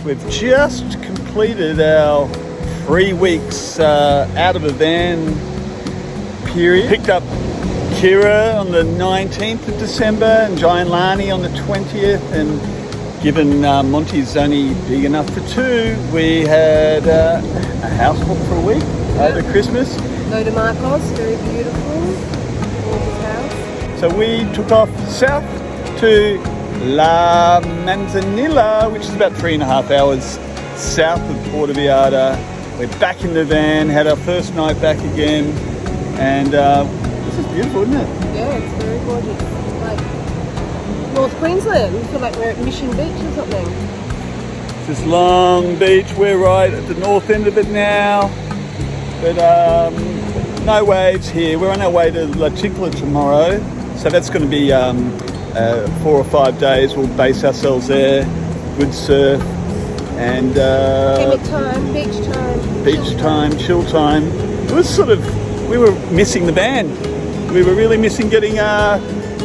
We've just completed our 3 weeks out of a van period. Picked up Kira on the 19th of December and Giant Lani on the 20th, and given Monty's only big enough for 2, we had a houseboat for a week over Christmas. Go to Marcos, very beautiful, gorgeous house. So we took off south to La Manzanilla, which is about 3.5 hours south of Puerto Vallarta. We're back in the van, had our first night back again, and this is beautiful, isn't it? Yeah, it's very gorgeous. Like North Queensland, we feel like we're at Mission Beach or something. This is Long Beach, we're right at the north end of it now, but no waves here. We're on our way to La Ticla tomorrow, so that's going to be 4 or 5 days. We'll base ourselves there, good surf, and beach time, chill time. It was sort of, we were missing the van. We were really missing getting,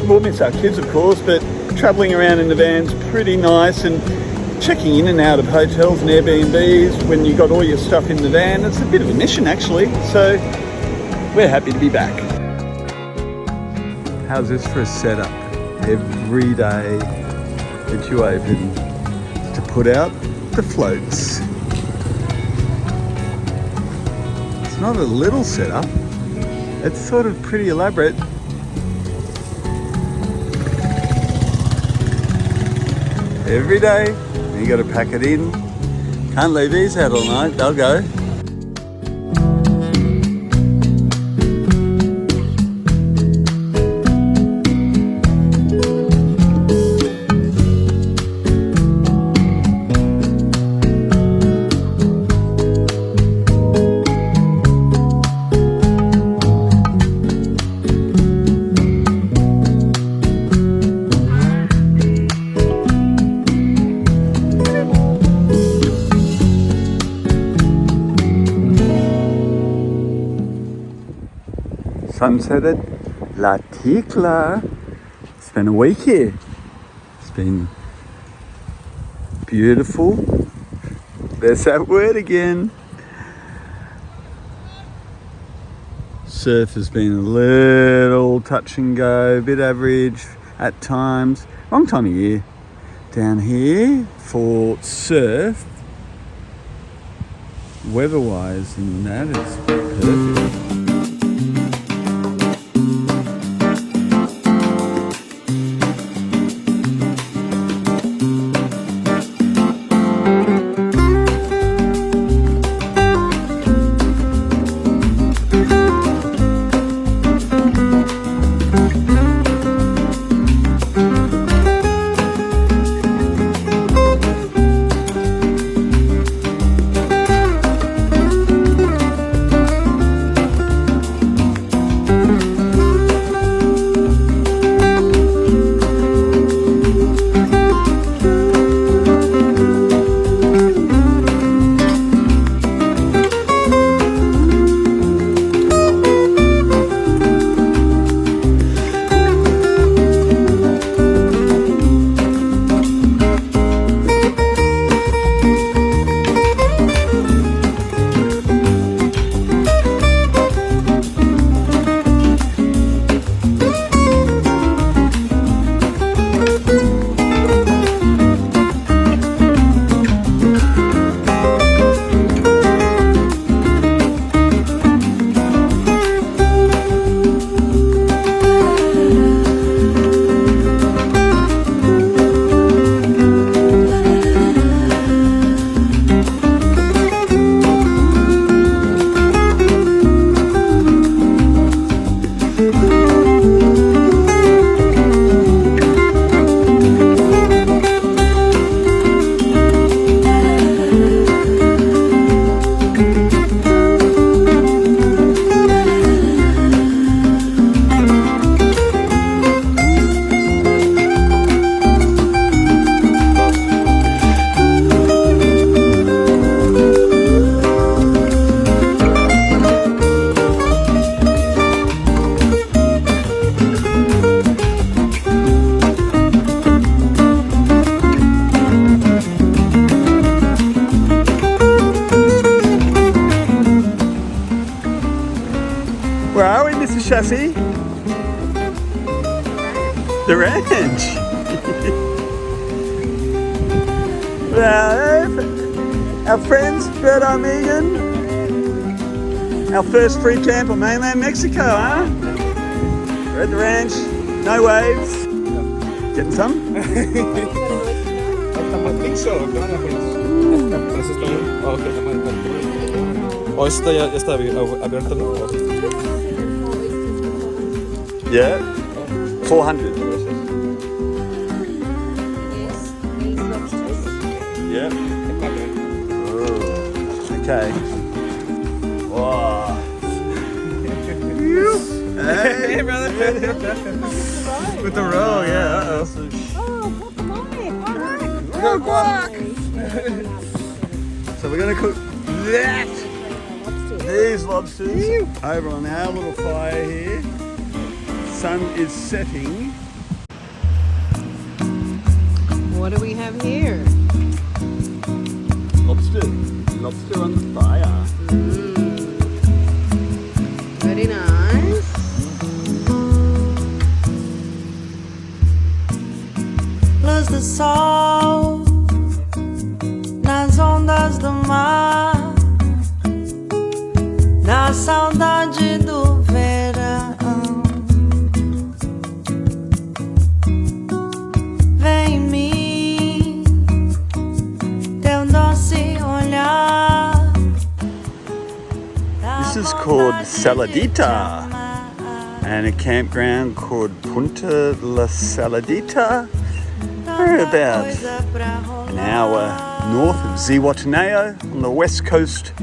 we'll miss our kids of course, but travelling around in the van's pretty nice, and checking in and out of hotels and Airbnbs when you got all your stuff in the van. It's a bit of a mission actually, so we're happy to be back. How's this for a setup? Every day that you open to put out the floats. It's not a little setup, it's sort of pretty elaborate. Every day, you got to pack it in. Can't leave these out all night, they'll go. Sunset at La Ticla. Spent a week here. It's been beautiful. There's that word again. Surf has been a little touch and go, a bit average at times. Wrong time of year down here for surf. Weather-wise, and that is perfect. Sassy? The ranch. Our friends, Berto Megan. Our first free camp on mainland Mexico, huh? We're at the ranch, no waves. Getting some? I think so. Oh, esto ya está abierto, ¿no? Yeah. 400. Yeah. Oh, okay. Wow. Hey, brother. With the roll, yeah. Oh, what's mine? So we're gonna cook these lobsters over on our little fire here. Sun is setting. What do we have here? Lobster on the fire. Very nice. Luz do sol nas ondas do mar, na saudade do verão. Vem em mim, teu doce olhar. This is called Saladita, and a campground called Punta La Saladita. We're about an hour north of Zihuatanejo on the west coast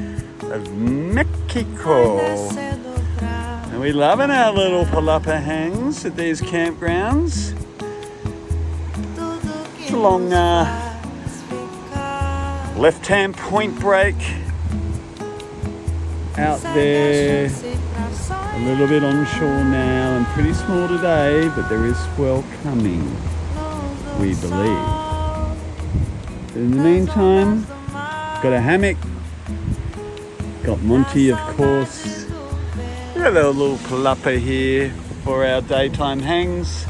of Mexico. And we're loving our little palapa hangs at these campgrounds. It's along left-hand Point Break. Out there, a little bit onshore now and pretty small today, but there is swell coming, we believe. But in the meantime, got a hammock, got Monty of course. We have our little palapa here for our daytime hangs.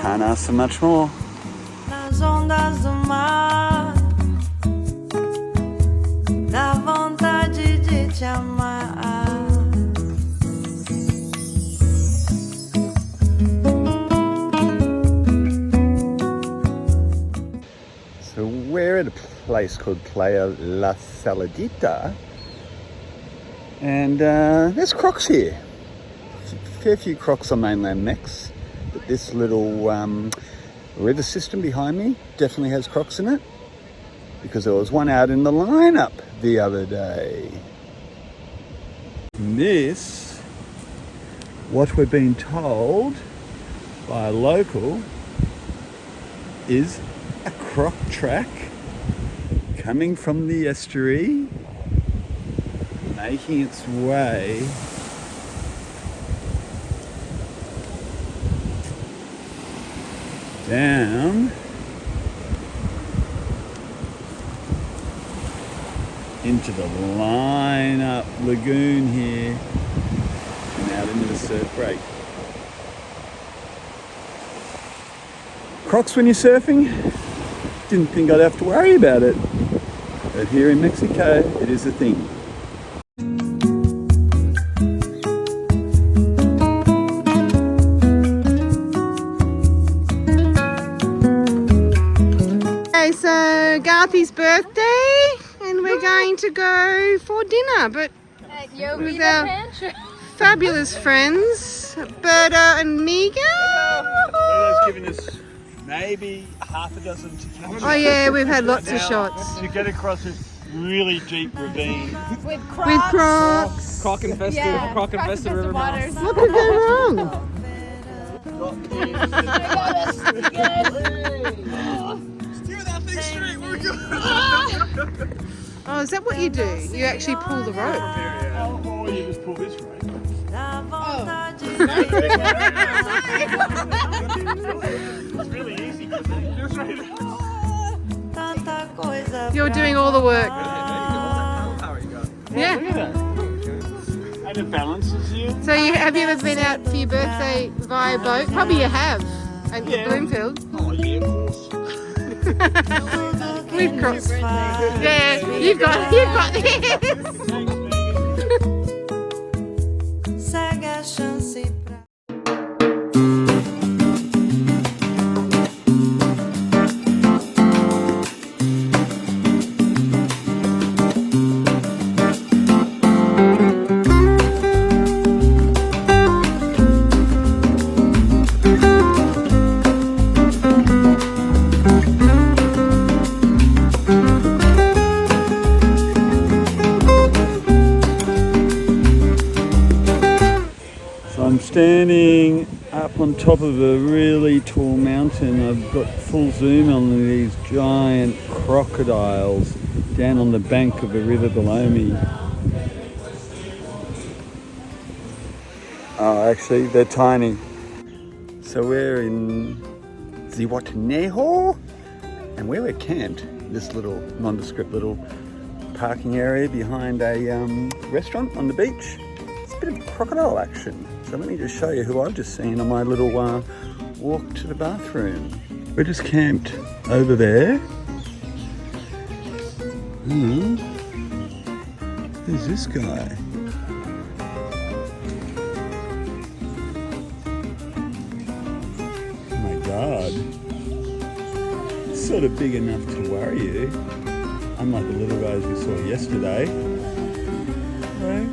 Can't ask for much more. Nas ondas do mar, dá vontade de te amar. So we're at a place called Playa La Saladita, and there's crocs here. A fair few crocs on mainland Mex, but this little river system behind me definitely has crocs in it, because there was one out in the lineup the other day. And this, what we're being told by a local, is a croc track coming from the estuary, making its way down into the line-up lagoon here and out into the surf break. Crocs when you're surfing? Didn't think I'd have to worry about it, but here in Mexico it is a thing. Okay, so Garthy's birthday, and we're going to go for dinner, but with our fabulous friends, Berto and Megan. Berto's giving us maybe half a dozen tequila Oh yeah, we've had lots of shots. to get across this really deep ravine. With Crocs. Croc infested river. What could go wrong? Steer that thing straight, we're good. Oh, is that what you do? You actually pull the rope? Or you just pull this right. It's really easy. Just right. You're doing all the work. How you got? Yeah. Look at that. And it balances you. So have you ever been out for your birthday via boat? Probably you have. At Bloomfield. Oh yeah, of course. We've crossed. Yeah, you've got this. Segue a chance pra Standing up on top of a really tall mountain. I've got full zoom on these giant crocodiles down on the bank of a river below me. Oh, actually, they're tiny. So we're in Zihuatanejo, and where we're camped, this little nondescript little parking area behind a restaurant on the beach. It's a bit of crocodile action. So let me just show you who I've just seen on my little walk to the bathroom. We're just camped over there. Who's this guy? Oh my God. It's sort of big enough to worry you. Unlike the little guys we saw yesterday. Right?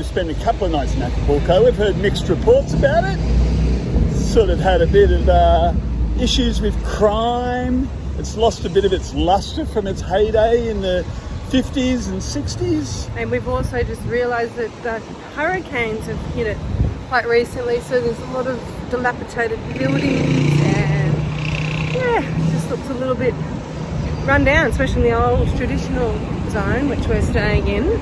Spend a couple of nights in Acapulco. We've heard mixed reports about it. Sort of had a bit of issues with crime. It's lost a bit of its luster from its heyday in the 50s and 60s. And we've also just realised that the hurricanes have hit it quite recently, so there's a lot of dilapidated buildings and it just looks a little bit run down, especially in the old traditional zone which we're staying in.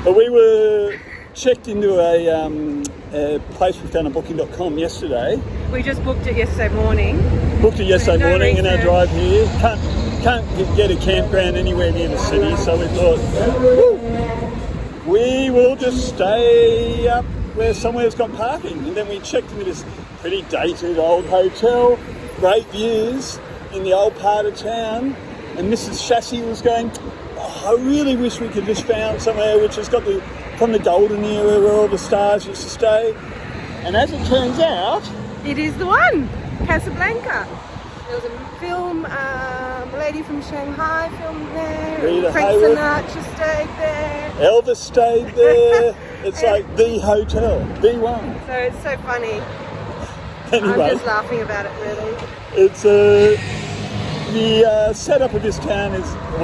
But we were checked into a place we found on booking.com yesterday. We just booked it yesterday morning. Booked it yesterday morning in our drive here. Can't get a campground anywhere near the city, so we thought, we will just stay up where somewhere's got parking. And then we checked into this pretty dated old hotel, great views in the old part of town. And Mrs. Chassis was going, I really wish we could just found somewhere which has got from the golden era where all the stars used to stay. And as it turns out, it is the one, Casablanca. There was a film, a lady from Shanghai filmed there. Frank Sinatra stayed there. Elvis stayed there. It's like the hotel, the one. So it's so funny. Anyway, I'm just laughing about it, really. It's the setup of this town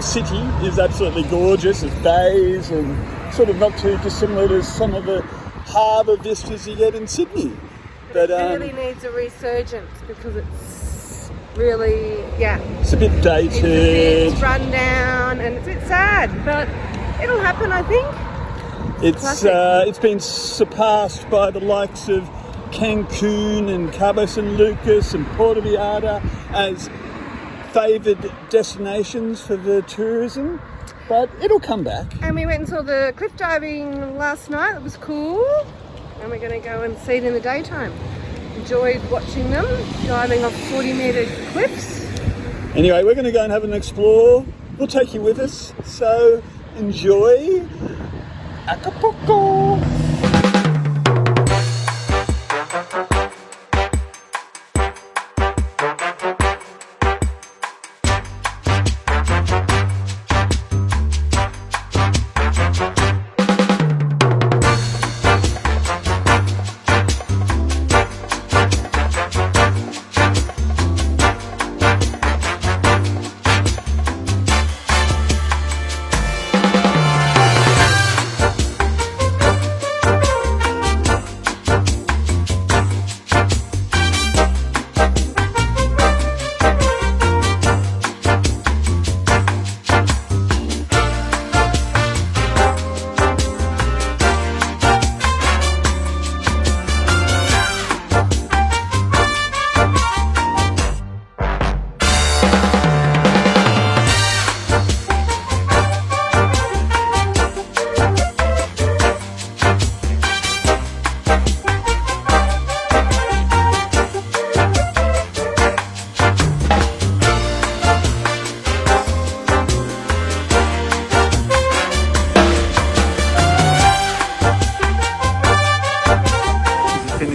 city is absolutely gorgeous. It's bays and sort of not too dissimilar to some of the harbour vistas you get in Sydney. But it really needs a resurgence because it's really, it's a bit dated. It's run down and it's a bit sad, but it'll happen, I think. It's been surpassed by the likes of Cancun and Cabo San Lucas and Puerto Vallarta as favoured destinations for the tourism, but it'll come back. And we went and saw the cliff diving last night. It was cool, and we're going to go and see it in the daytime. Enjoyed watching them diving off 40-metre cliffs. Anyway, we're going to go and have an explore. We'll take you with us, so enjoy Acapulco.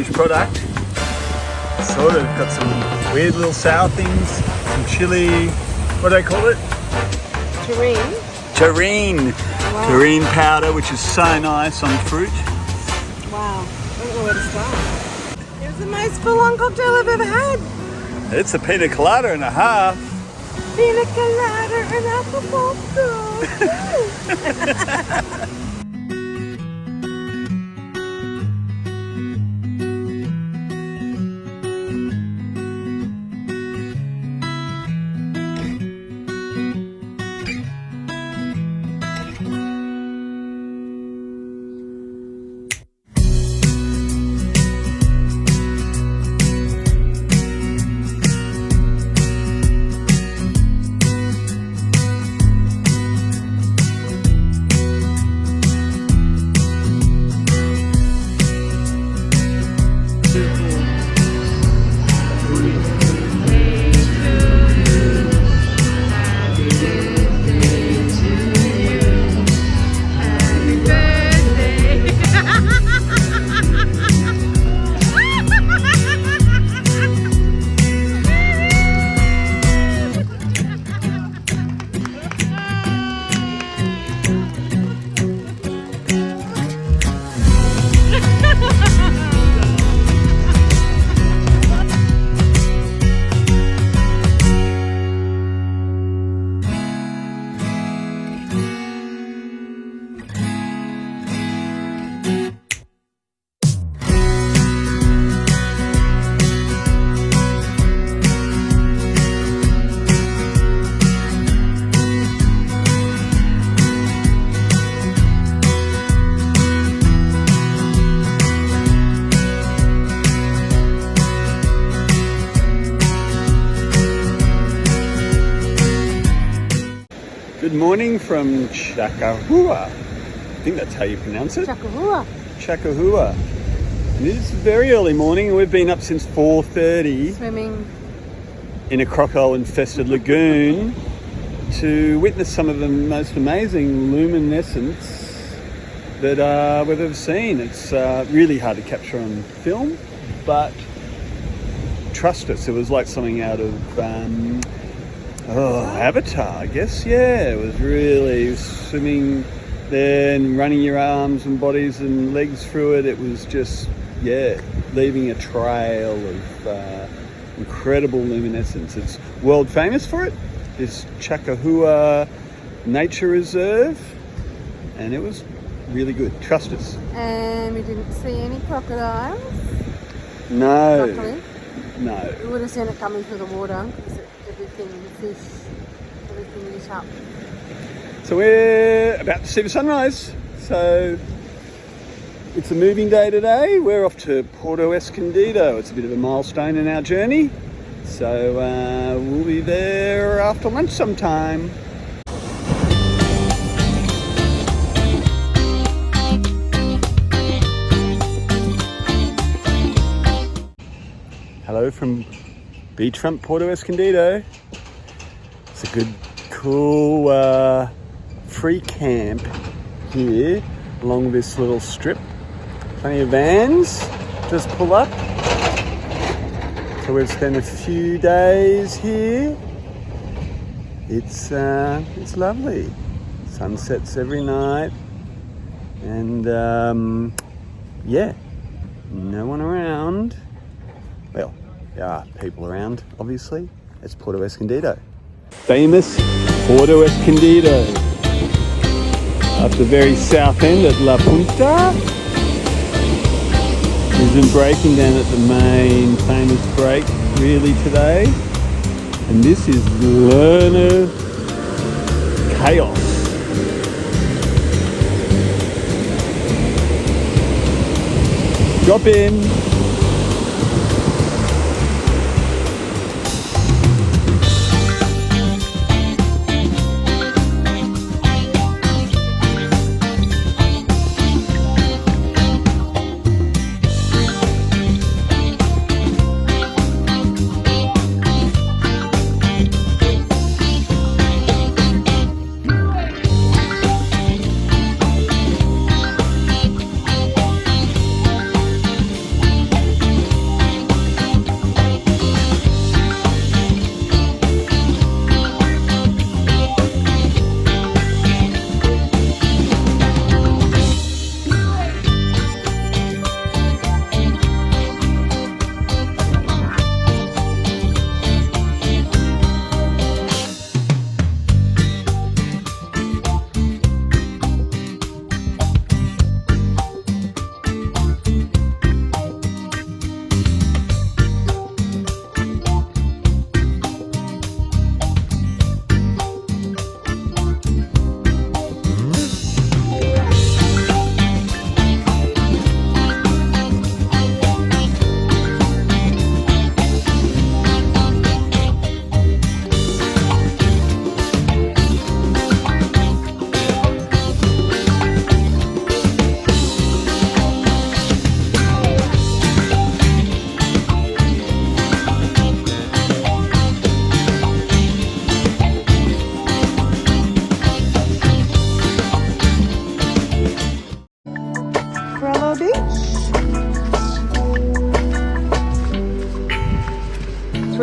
finished product. Sort of got some weird little sour things, some chili, what do they call it? Terrine. Terrine. Wow. Terrine powder, which is so nice on fruit. Wow. I don't know where to start. It was the most full-on cocktail I've ever had. It's a pina colada and a half. Pina colada and Acapulco. Good morning from Chakahua. I think that's how you pronounce it. Chakahua. Chakahua. And it is very early morning and we've been up since 4:30 Swimming. in a crocodile-infested lagoon to witness some of the most amazing luminescence that we've ever seen. It's really hard to capture on film, but trust us, it was like something out of Avatar, I guess. Yeah, it was really swimming there and running your arms and bodies and legs through it. It was just, yeah, leaving a trail of incredible luminescence. It's world famous for it, this Chakahua Nature Reserve, and it was really good. Trust us. And we didn't see any crocodiles. No. Luckily. No. We would have seen it coming through the water because everything, fish, everything lit up. So we're about to see the sunrise. So it's a moving day today. We're off to Puerto Escondido. It's a bit of a milestone in our journey. So we'll be there after lunch sometime. Hello from beachfront Puerto Escondido. It's a good, cool free camp here along this little strip. Plenty of vans just pull up. So we've spent a few days here. It's lovely. Sunsets every night, and yeah, no one around. Well, there are people around, obviously. It's Puerto Escondido. Famous Puerto Escondido. Up the very south end at La Punta. There's been breaking down at the main famous break really today. And this is Lerner Chaos. Drop in.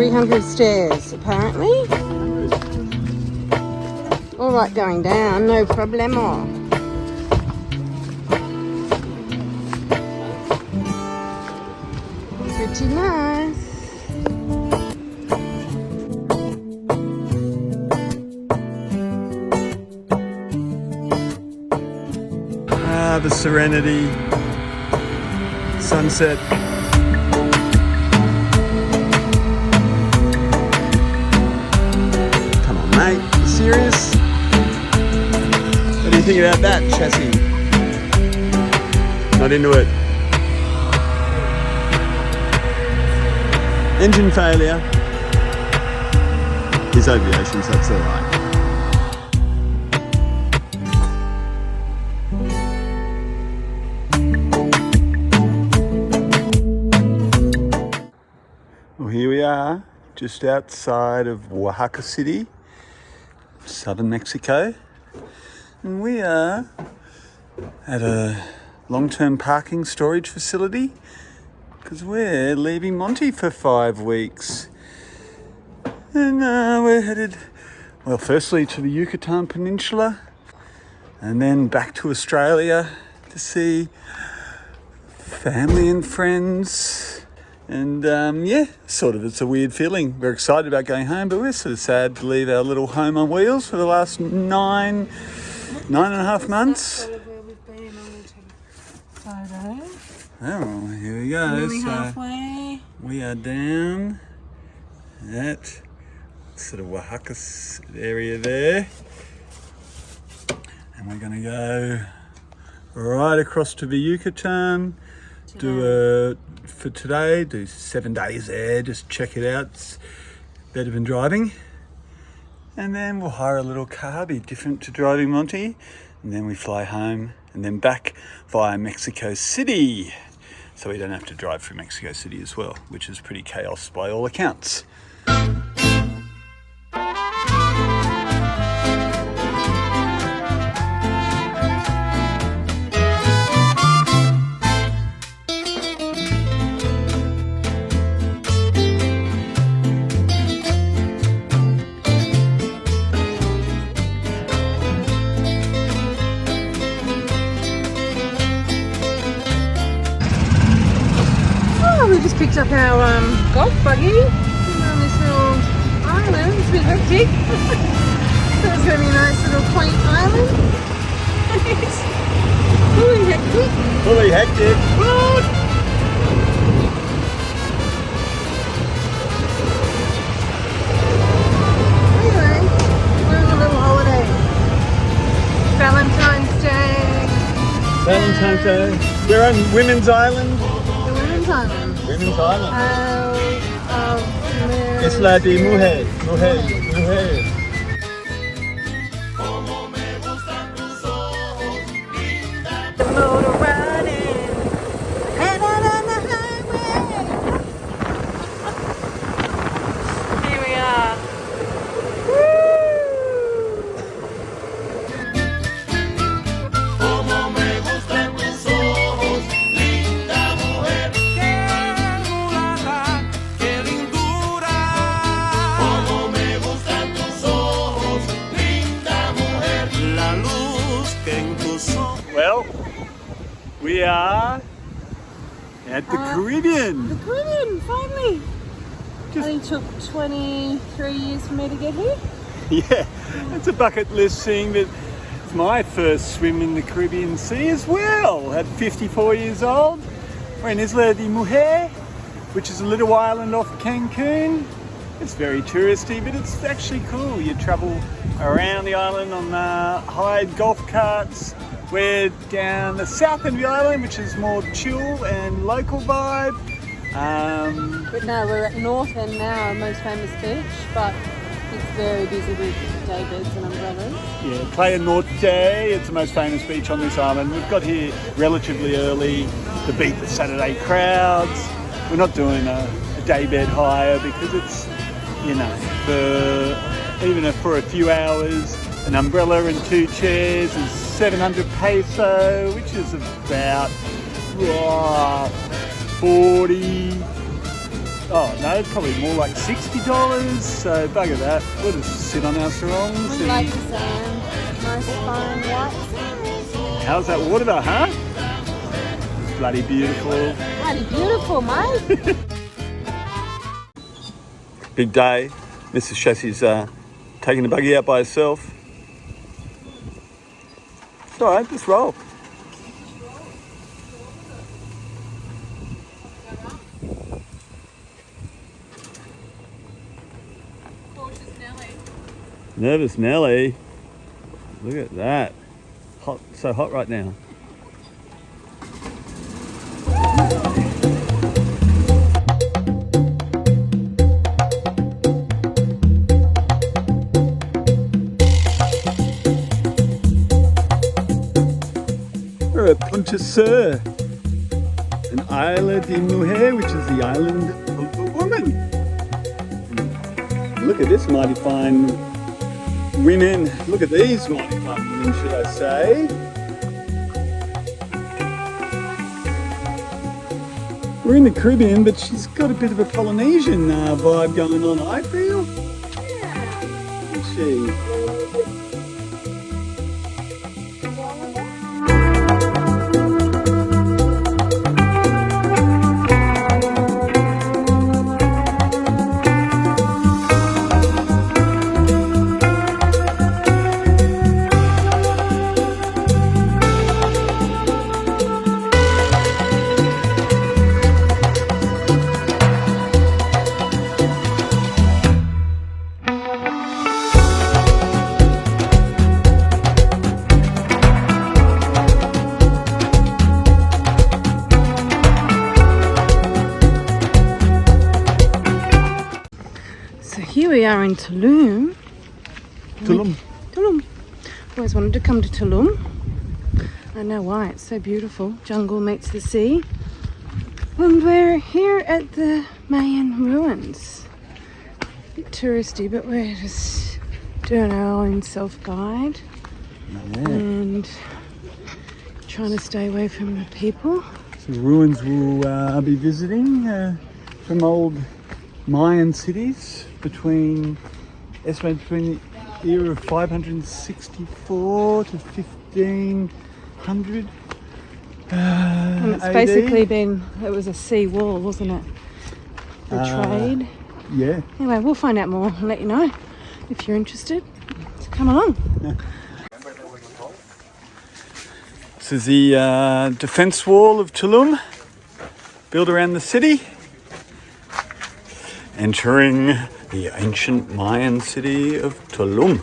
300 stairs, apparently. All right, going down, no problemo. Pretty nice. Ah, the serenity, sunset. Come on, mate, you serious? What do you think about that chassis? Not into it. Engine failure. He's over the ocean, so that's alright. Well, here we are, just outside of Oaxaca City, southern Mexico. And we are at a long-term parking storage facility because we're leaving Monty for 5 weeks. And we're headed, well, firstly to the Yucatan Peninsula and then back to Australia to see family and friends. And yeah, sort of, it's a weird feeling. We're excited about going home, but we're sort of sad to leave our little home on wheels for the last nine and a half months. Oh, here we go. Nearly So halfway. we are down at sort of Oaxaca area there. And we're going to go right across to the Yucatan. Do for today, do 7 days there, just check it out. It's better than driving. And then we'll hire a little car, be different to driving Monty. And then we fly home and then back via Mexico City. So we don't have to drive through Mexico City as well, which is pretty chaos by all accounts. We just picked up our golf buggy on this little island. It's a bit hectic. That was going to be a nice little quaint island. It's fully hectic. Fully hectic. Anyway, we're on a little holiday. Valentine's Day. Valentine's Day. We're on Women's Island. The Women's Island. Women's Island. Isla Mujeres. Mujeres. The motor riding, head out on the highway. Here we are. Well, we are at the Caribbean. The Caribbean, finally. Only took 23 years for me to get here. Yeah, it's a bucket list thing, but it's my first swim in the Caribbean Sea as well. At 54 years old, we're in Isla Mujeres, which is a little island off Cancun. It's very touristy, but it's actually cool. You travel around the island on hired golf carts. We're down the south end of the island, which is more chill and local vibe. But no, we're at North End now, our most famous beach, but it's very busy with day beds and umbrellas. Yeah, Playa Norte, it's the most famous beach on this island. We've got here relatively early to beat the Saturday crowds. We're not doing a day bed hire because it's, you know, for a few hours, an umbrella and 2 chairs is 700 peso, which is about 40 Oh no, probably more like $60. So bugger that. We'll just sit on our sarongs. We like the sand. Nice fine white sand. How's that water though, huh? It's bloody beautiful. Bloody beautiful, mate. Big day. Mrs. Chassie's taking the buggy out by herself. It's alright, just roll. Nervous Nelly. Look at that. Hot, so hot right now. We're at Punta Sur, an Isla Mujeres, which is the island of the woman. Look at this mighty fine women. Look at these mighty fine women, should I say. We're in the Caribbean, but she's got a bit of a Polynesian vibe going on, I feel. Yeah. Isn't she? Here we are in Tulum. Tulum. Tulum. Always wanted to come to Tulum. I know why, it's so beautiful. Jungle meets the sea. And we're here at the Mayan ruins. A bit touristy, but we're just doing our own self-guide. Yeah. And trying to stay away from the people. So ruins we'll be visiting from old Mayan cities estimated between the era of 564 to 1500. And it's AD. basically been, it was a sea wall, wasn't it? The trade. Yeah. Anyway, we'll find out more and let you know if you're interested. So come along. This is the defense wall of Tulum, built around the city. Entering the ancient Mayan city of Tulum.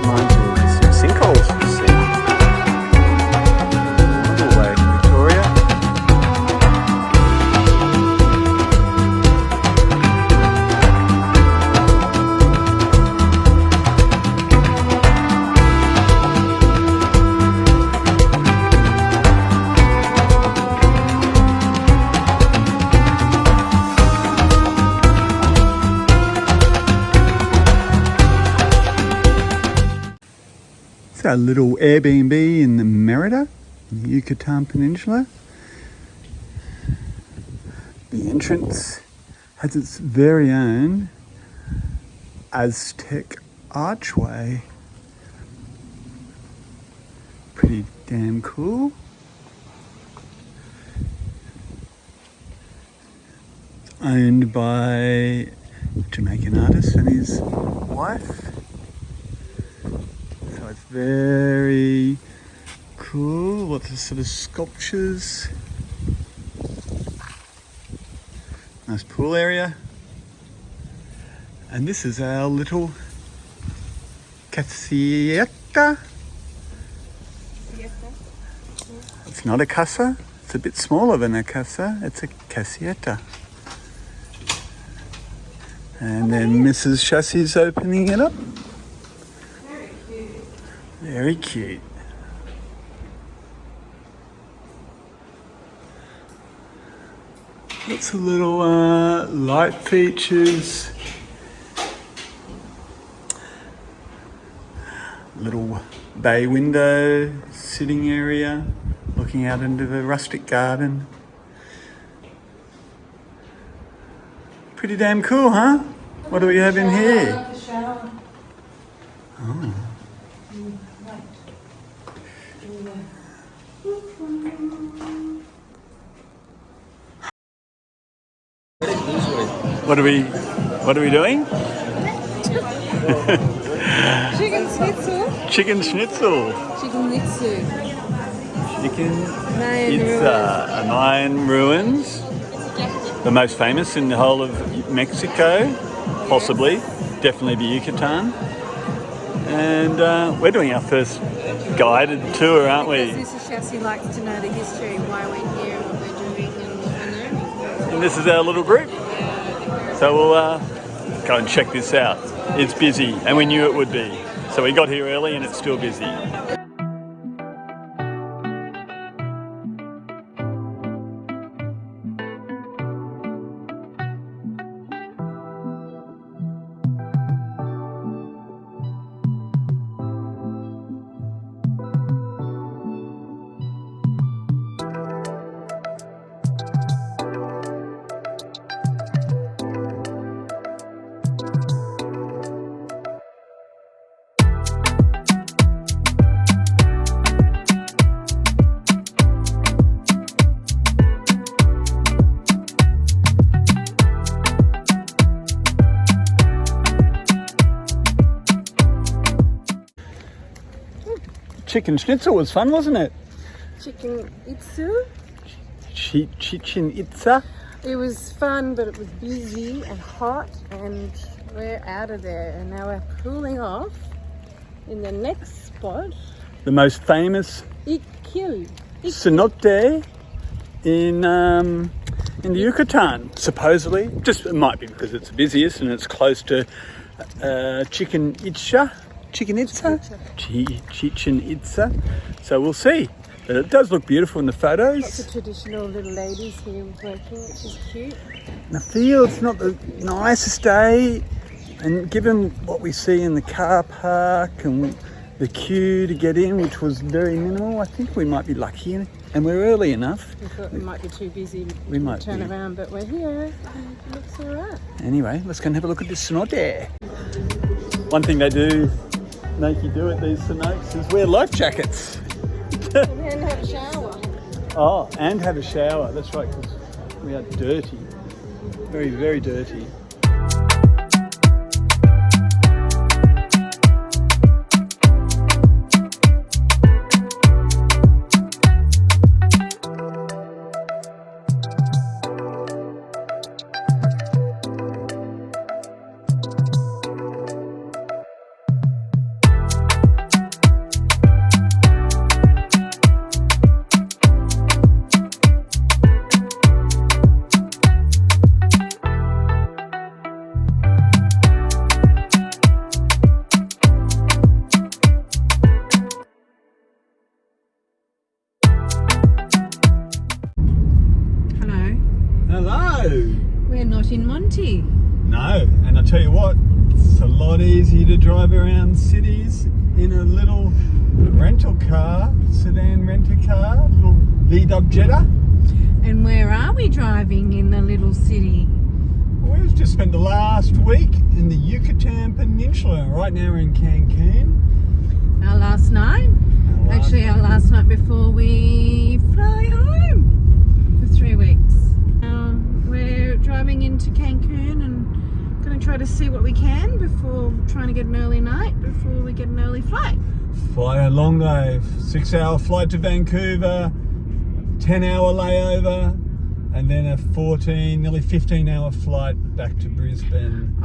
Reminds me of some sinkholes. It's our little Airbnb in the Merida, in the Yucatan Peninsula. The entrance has its very own Aztec archway. Pretty damn cool. It's owned by a Jamaican artist and his wife. So it's very cool. Lots of sort of sculptures. Nice pool area. And this is our little casita. It's not a casa. It's a bit smaller than a casa. It's a casita. And then Mrs. Chassie's opening it up. Very cute. Lots of little light features. Little bay window sitting area looking out into the rustic garden. Pretty damn cool, huh? What do we have in here? Oh. What are we doing? Chicken schnitzel. Chicken schnitzel. Chicken nitsu. Chichen Mayan Itza, Mayan ruins. The most famous in the whole of Mexico, possibly. Definitely the Yucatan. And we're doing our first guided tour, aren't we? Because Mrs. Chassie likes to know the history, why we're here, what we're doing, and And this is our little group. So we'll go and check this out. It's busy, and we knew it would be. So we got here early and it's still busy. Chicken schnitzel was fun, wasn't it? Chicken Itza. Chichen Itza. It was fun, but it was busy and hot, and we're out of there. And now we're cooling off in the next spot. The most famous Ticla. cenote in the Yucatan, supposedly. Just it might be because it's the busiest and it's close to Chichen Itza. Chichen Itza? Chichen Itza. So we'll see. But it does look beautiful in the Lots photos. of traditional little ladies here working, which is cute. And the field's not the nicest day. And given what we see in the car park and the queue to get in, which was very minimal, I think we might be lucky. And we're early enough. We thought we might be too busy We might to turn be. around, but we're here. And it looks all right. Anyway, let's go and have a look at this cenote. One thing they do make you do at these cenotes is wear life jackets. And then have a shower. Oh, and have a shower. That's right, because we are dirty. Very, very dirty. Hello. Hello. We're not in Monty. No, and I'll tell tell you what, it's a lot easier to drive around cities in a little rental car, sedan renter car, little VW Jetta. And where are we driving in the little city? We've just spent the last week in the Yucatan Peninsula. Right now we're in Cancun. Our last night? Actually, our last night before we fly home for 3 weeks. We're driving into Cancun and going to try to see what we can before trying to get an early night before we get an early flight. Fly a long day, 6-hour flight to Vancouver, 10-hour layover, and then a 14, nearly 15-hour flight back to Brisbane.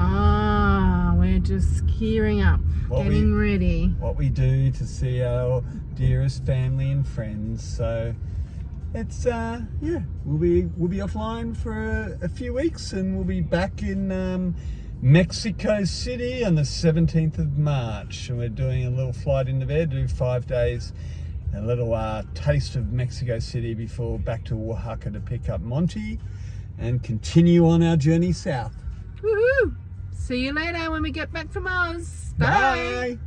We're just gearing up, getting ready. What we do to see our dearest family and friends. So it's we'll be offline for a few weeks, and we'll be back in Mexico City on the 17th of March, and we're doing a little flight into there, do 5 days, a little taste of Mexico City before back to Oaxaca to pick up Monty and continue on our journey south. Woohoo! See you later when we get back from Oz. Bye. Bye.